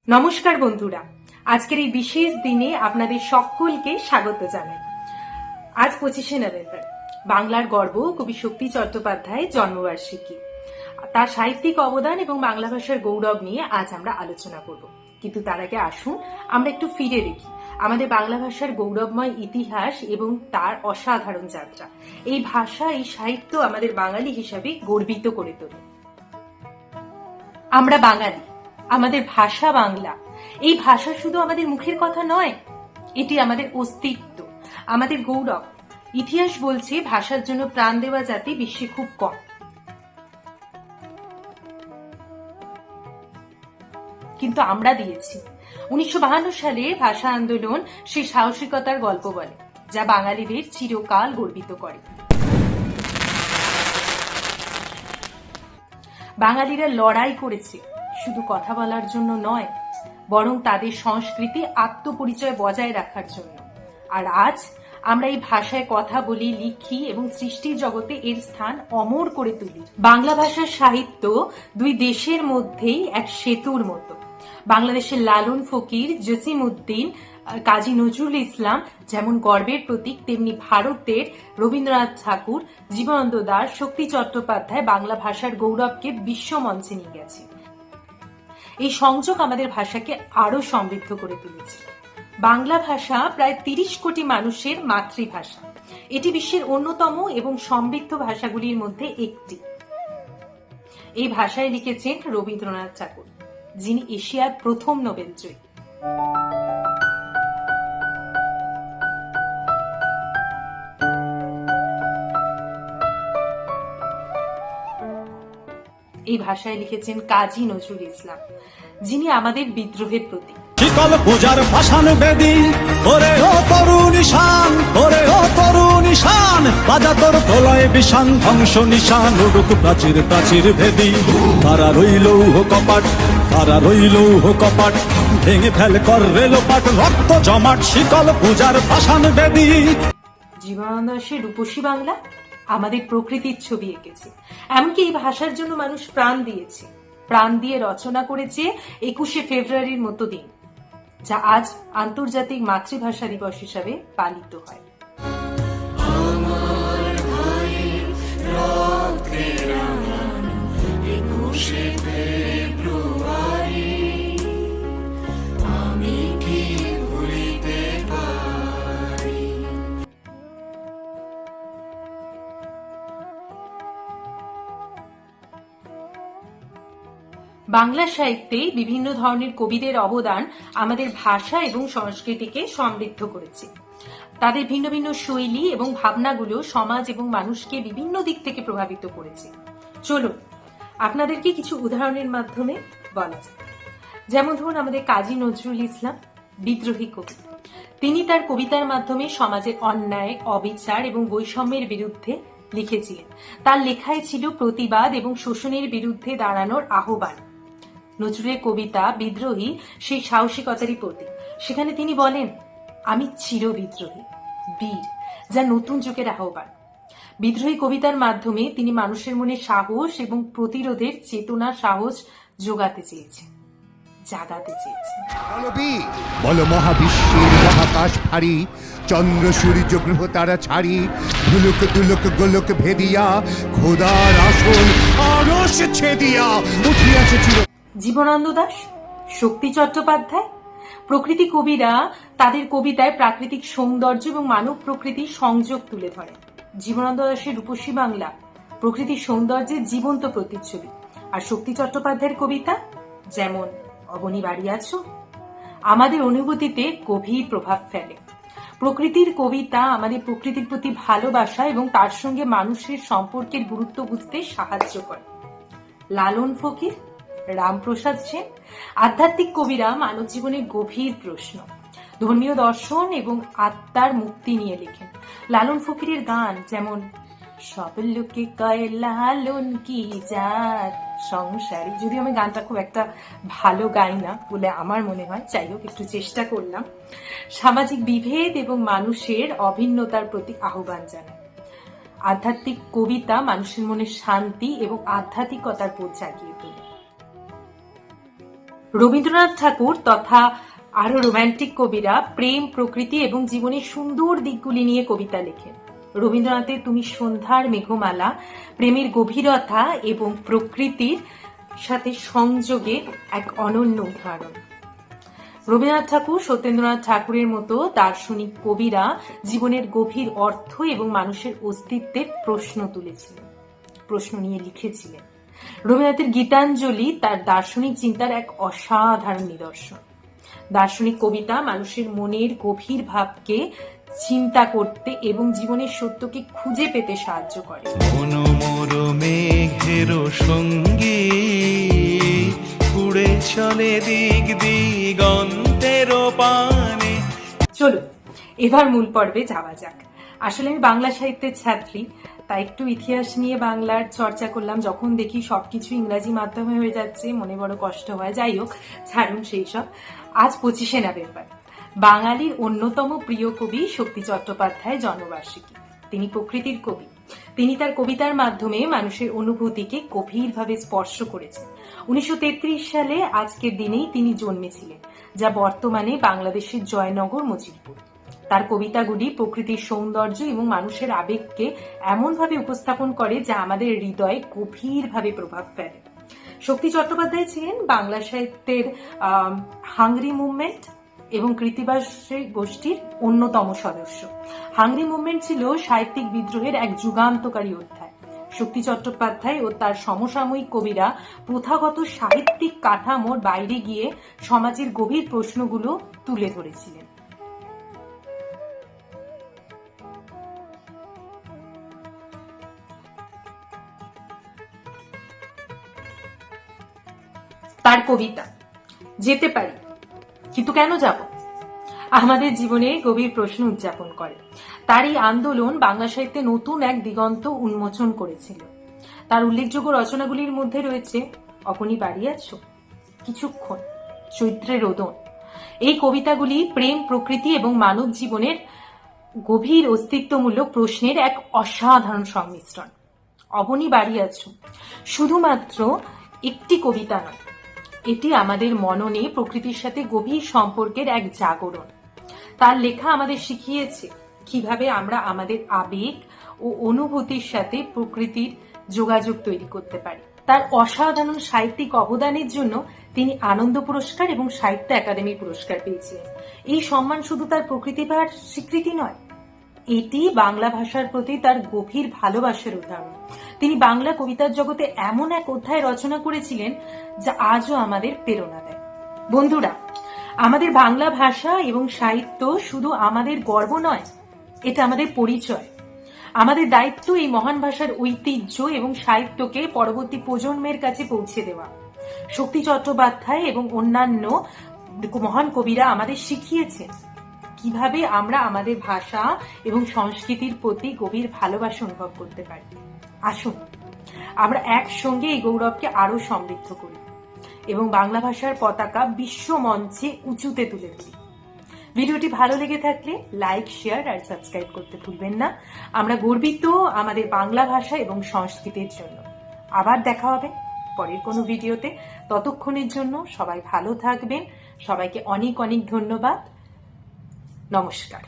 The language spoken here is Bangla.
নমস্কার বন্ধুরা, আজকের এই বিশেষ দিনে আপনাদের সকলকে স্বাগত জানাই। আজ 25শে নভেম্বর, বাংলার গর্ব কবি শক্তি চট্টোপাধ্যায়ের জন্মবার্ষিকী। তার সাহিত্যিক অবদান এবং বাংলা ভাষার গৌরব নিয়ে আজ আমরা আলোচনা করব। কিন্তু তার আগে আসুন আমরা একটু ফিরে দেখি আমাদের বাংলা ভাষার গৌরবময় ইতিহাস এবং তার অসাধারণ যাত্রা। এই ভাষা, এই সাহিত্য আমাদের বাঙালি হিসাবে গর্বিত করে তোলে। আমরা বাঙালি, আমাদের ভাষা বাংলা। এই ভাষা শুধু আমাদের মুখের কথা নয়, এটি আমাদের অস্তিত্ব, আমাদের গৌরব। ইতিহাস বলছে ভাষার জন্য প্রাণ দেওয়া জাতি বিশ্বে খুব কম। কিন্তু আমরা দিয়েছি। 1952 সালে ভাষা আন্দোলন সেই সাহসিকতার গল্প বলে, যা বাঙালিদের চিরকাল গর্বিত করে। বাঙালিরা লড়াই করেছে শুধু কথা বলার জন্য নয়, বরং তাদের সংস্কৃতি, আত্মপরিচয় বজায় রাখার জন্য। আর আজ আমরা এই ভাষায় কথা বলি, লিখি এবং সৃষ্টির জগতে এর স্থান অমর করে তুলি। বাংলা ভাষার সাহিত্য দুই দেশের মধ্যেই এক সেতুর মতো। বাংলাদেশের লালন ফকির, জসিম উদ্দিন, কাজী নজরুল ইসলাম যেমন গর্বের প্রতীক, তেমনি ভারতের রবীন্দ্রনাথ ঠাকুর, জীবনানন্দ দাশ, শক্তি চট্টোপাধ্যায় বাংলা ভাষার গৌরবকে বিশ্ব মঞ্চে নিয়ে গেছে। এই সংযোগ আমাদের ভাষাকে আরো সমৃদ্ধ করে তুলেছে। বাংলা ভাষা প্রায় 30 কোটি মানুষের মাতৃভাষা। এটি বিশ্বের অন্যতম এবং সমৃদ্ধ ভাষাগুলির মধ্যে একটি। এই ভাষায় লিখেছেন রবীন্দ্রনাথ ঠাকুর, যিনি এশিয়ার প্রথম নোবেল জয়ী। এই ভাষায় লিখেছেন কাজী নজরুল ইসলাম, যিনি আমাদের বিদ্রোহের প্রতীক। শিকল পূজার ভাষান বেদী, ওরে ও তরুণ ঈশান, ওরে ও তরুণ ঈশান, বাজা তোর প্রলয় বিষান, ধ্বংস নিশান, উড়ুক প্রাচীর প্রাচীর ভেদী। তারা রইল কপাট, তারা রইল কপাট, ভেঙে ফেল কর রেলোপাট, রক্ত জমাট, শিকল পূজার ভাষান বেদী। জীবনানন্দ দাশের রূপসী বাংলা আমাদের প্রকৃতির ছবি এঁকেছে। এমনকি এই ভাষার জন্য মানুষ প্রাণ দিয়েছে, প্রাণ দিয়ে রচনা করেছে 21শে ফেব্রুয়ারির মতো দিন, যা আজ আন্তর্জাতিক মাতৃভাষা দিবস হিসাবে পালিত হয়। বাংলা সাহিত্যে বিভিন্ন ধরনের কবিদের অবদান আমাদের ভাষা এবং সংস্কৃতিকে সমৃদ্ধ করেছে। তাদের ভিন্ন ভিন্ন শৈলী এবং ভাবনাগুলো সমাজ এবং মানুষকে বিভিন্ন দিক থেকে প্রভাবিত করেছে। চলুন আপনাদেরকে কিছু উদাহরণের মাধ্যমে বলা যায়। যেমন ধরুন আমাদের কাজী নজরুল ইসলাম, বিদ্রোহী কবি। তিনি তার কবিতার মাধ্যমে সমাজের অন্যায়, অবিচার এবং বৈষম্যের বিরুদ্ধে লিখেছিলেন। তার লেখায় ছিল প্রতিবাদ এবং শোষণের বিরুদ্ধে দাঁড়ানোর আহ্বান। নজরুলের কবিতা বিদ্রোহী সেই সাহসিকতারই প্রতীক। সেখানে তিনি বলেন, আমি চির বিদ্রোহী, বীর, যা নতুন যুগের আহ্বান। বিদ্রোহী কবিতার মাধ্যমে তিনি মানুষের মনে সাহস এবং প্রতিরোধের চেতনা, সাহস যোগাতে চেয়েছেন, জাগাতে চেয়েছেন। বলো মহাবিশ্বের মহাকাশ ভারী, চন্দ্র সূর্য গ্রহ তারা ছাড়ি, ধুলুক দুলুক গোলক ভেদিয়া, খোদার আসন আরশ ছেদিয়া উঠিয়াছে চির। জীবনানন্দ দাশ, শক্তি চট্টোপাধ্যায় প্রকৃতি কবিরা তাদের কবিতায় প্রাকৃতিক সৌন্দর্য এবং মানব প্রকৃতির সংযোগ তুলে ধরে। জীবনানন্দ দাশের রূপসী বাংলা প্রকৃতির সৌন্দর্যের জীবন্ত প্রতিচ্ছবি। আর শক্তি চট্টোপাধ্যায়ের কবিতা যেমন অবনী বাড়ি আছো আমাদের অনুভূতিতে গভীর প্রভাব ফেলে। প্রকৃতির কবিতা আমাদের প্রকৃতির প্রতি ভালোবাসা এবং তার সঙ্গে মানুষের সম্পর্কের গুরুত্ব বুঝতে সাহায্য করে। লালন ফকির, রামপ্রসাদ সেন আধ্যাত্মিক কবিরা মানব জীবনের গভীর প্রশ্ন, ধর্মীয় দর্শন এবং আত্মার মুক্তি নিয়ে লেখেন। লালন ফকিরের গান যেমন সব লোকে কয় লালন কি জাত সংসারী, যদিও আমি গানটা খুব একটা ভালো গাই না বলে আমার মনে হয়, যাই হোক একটু চেষ্টা করলাম, সামাজিক বিভেদ এবং মানুষের অভিন্নতার প্রতি আহ্বান জানায়। আধ্যাত্মিক কবিতা মানুষের মনে শান্তি এবং আধ্যাত্মিকতার বোধ জাগিয়ে তোলে। রবীন্দ্রনাথ ঠাকুর তথা আরো রোমান্টিক কবিরা প্রেম, প্রকৃতি এবং জীবনের সুন্দর দিকগুলি নিয়ে কবিতা লেখেন। রবীন্দ্রনাথের তুমি সন্ধ্যার মেঘমালা প্রেমের গভীরতা এবং প্রকৃতির সাথে সংযোগে এক অনন্য উদাহরণ। রবীন্দ্রনাথ ঠাকুর, সত্যেন্দ্রনাথ ঠাকুরের মতো দার্শনিক কবিরা জীবনের গভীর অর্থ এবং মানুষের অস্তিত্বের প্রশ্ন নিয়ে লিখেছিলেন। রবীন্দ্রনাথের গীতাঞ্জলি তার দার্শনিক চিন্তার এক অসাধারণ নিদর্শন। দার্শনিক কবিতা মানুষের মনের গভীর ভাবকে চিন্তা করতে এবং জীবনের সত্যকে খুঁজে পেতে সাহায্য করে। মনোমোর মেঘের সঙ্গী উড়ে চলে দিক দিগন্তের পানে। চলো এবার মূল পর্বে যাওয়া যাক। আসলে আমি বাংলা সাহিত্যের ছাত্রী, তাই একটু ইতিহাস নিয়ে বাংলার চর্চা করলাম। যখন দেখি সবকিছু ইংরাজি মাধ্যমে হয়ে যাচ্ছে মনে বড় কষ্ট হয়। যাই হোক, ছাড়ুন সেই সব। আজ 25শে নভেম্বর, বাঙালির অন্যতম প্রিয় কবি শক্তি চট্টোপাধ্যায় জন্মবার্ষিকী। তিনি প্রকৃতির কবি। তিনি তার কবিতার মাধ্যমে মানুষের অনুভূতিকে গভীরভাবে স্পর্শ করেছেন। 1933 সালে আজকের দিনেই তিনি জন্মেছিলেন, যা বর্তমানে বাংলাদেশের জয়নগর মজিলপুর। তার কবিতাগুলি প্রকৃতির সৌন্দর্য এবং মানুষের আবেগকে এমনভাবে উপস্থাপন করে যা আমাদের হৃদয়ে গভীরভাবে প্রভাব ফেলে। শক্তি চট্টোপাধ্যায় ছিলেন বাংলা সাহিত্যের হাংরি মুভমেন্ট এবং কৃত্তিবাসী গোষ্ঠীর অন্যতম সদস্য। হাংরি মুভমেন্ট ছিল সাহিত্যিক বিদ্রোহের এক যুগান্তকারী অধ্যায়। শক্তি চট্টোপাধ্যায় ও তার সমসাময়িক কবিরা প্রথাগত সাহিত্যিক কাঠামোর বাইরে গিয়ে সমাজের গভীর প্রশ্নগুলো তুলে ধরেছিলেন। তার কবিতা যেতে পারি কিন্তু কেন যাব আমাদের জীবনে গভীর প্রশ্ন উদযাপন করে। তার এই আন্দোলন বাংলা সাহিত্যে নতুন এক দিগন্ত উন্মোচন করেছিল। তার উল্লেখযোগ্য রচনাগুলির মধ্যে রয়েছে অপনি বাড়ি আছো, কিছুক্ষণ, চৈত্রের রোদন। এই কবিতাগুলি প্রেম, প্রকৃতি এবং মানব জীবনের গভীর অস্তিত্বমূলক প্রশ্নের এক অসাধারণ সংমিশ্রণ। অপনি বাড়ি আছো শুধুমাত্র একটি কবিতা নয়, এটি আমাদের মননে প্রকৃতির সাথে গভীর সম্পর্কের এক জাগরণ। তার লেখা আমাদের শিখিয়েছে কিভাবে আমরা আমাদের আবেগ ও অনুভূতির সাথে প্রকৃতির যোগাযোগ তৈরি করতে পারি। তার অসাধারণ সাহিত্যিক অবদানের জন্য তিনি আনন্দ পুরস্কার এবং সাহিত্য একাডেমি পুরস্কার পেয়েছিলেন। এই সম্মান শুধু তার প্রকৃতিভার স্বীকৃতি নয়, এটি বাংলা ভাষার প্রতি তার গভীর ভালোবাসার উদাহরণ। তিনি বাংলা কবিতার জগতে এমন এক অধ্যায় রচনা করেছিলেন যা আজও আমাদের প্রেরণা দেয়। বন্ধুরা, আমাদের বাংলা ভাষা এবং সাহিত্য শুধু আমাদের গর্ব নয়, এটা আমাদের পরিচয়। আমাদের দায়িত্ব এই মহান ভাষার ঐতিহ্য এবং সাহিত্যকে পরবর্তী প্রজন্মের কাছে পৌঁছে দেওয়া। শক্তি চট্টোপাধ্যায় এবং অন্যান্য মহান কবিরা আমাদের শিখিয়েছেন কিভাবে আমরা আমাদের ভাষা এবং সংস্কৃতির প্রতি গভীর ভালোবাসা অনুভব করতে পারি। আসুন আমরা একসঙ্গে এই গৌরবকে আরো সমৃদ্ধ করি এবং বাংলা ভাষার পতাকা বিশ্ব মঞ্চে উঁচুতে তুলে ধরি। ভিডিওটি ভালো লেগে থাকলে লাইক, শেয়ার আর সাবস্ক্রাইব করতে ভুলবেন না। আমরা গর্বিত আমাদের বাংলা ভাষা এবং সংস্কৃতির জন্য। আবার দেখা হবে পরের কোনো ভিডিওতে। ততক্ষণের জন্য সবাই ভালো থাকবেন। সবাইকে অনেক অনেক ধন্যবাদ। নমস্কার।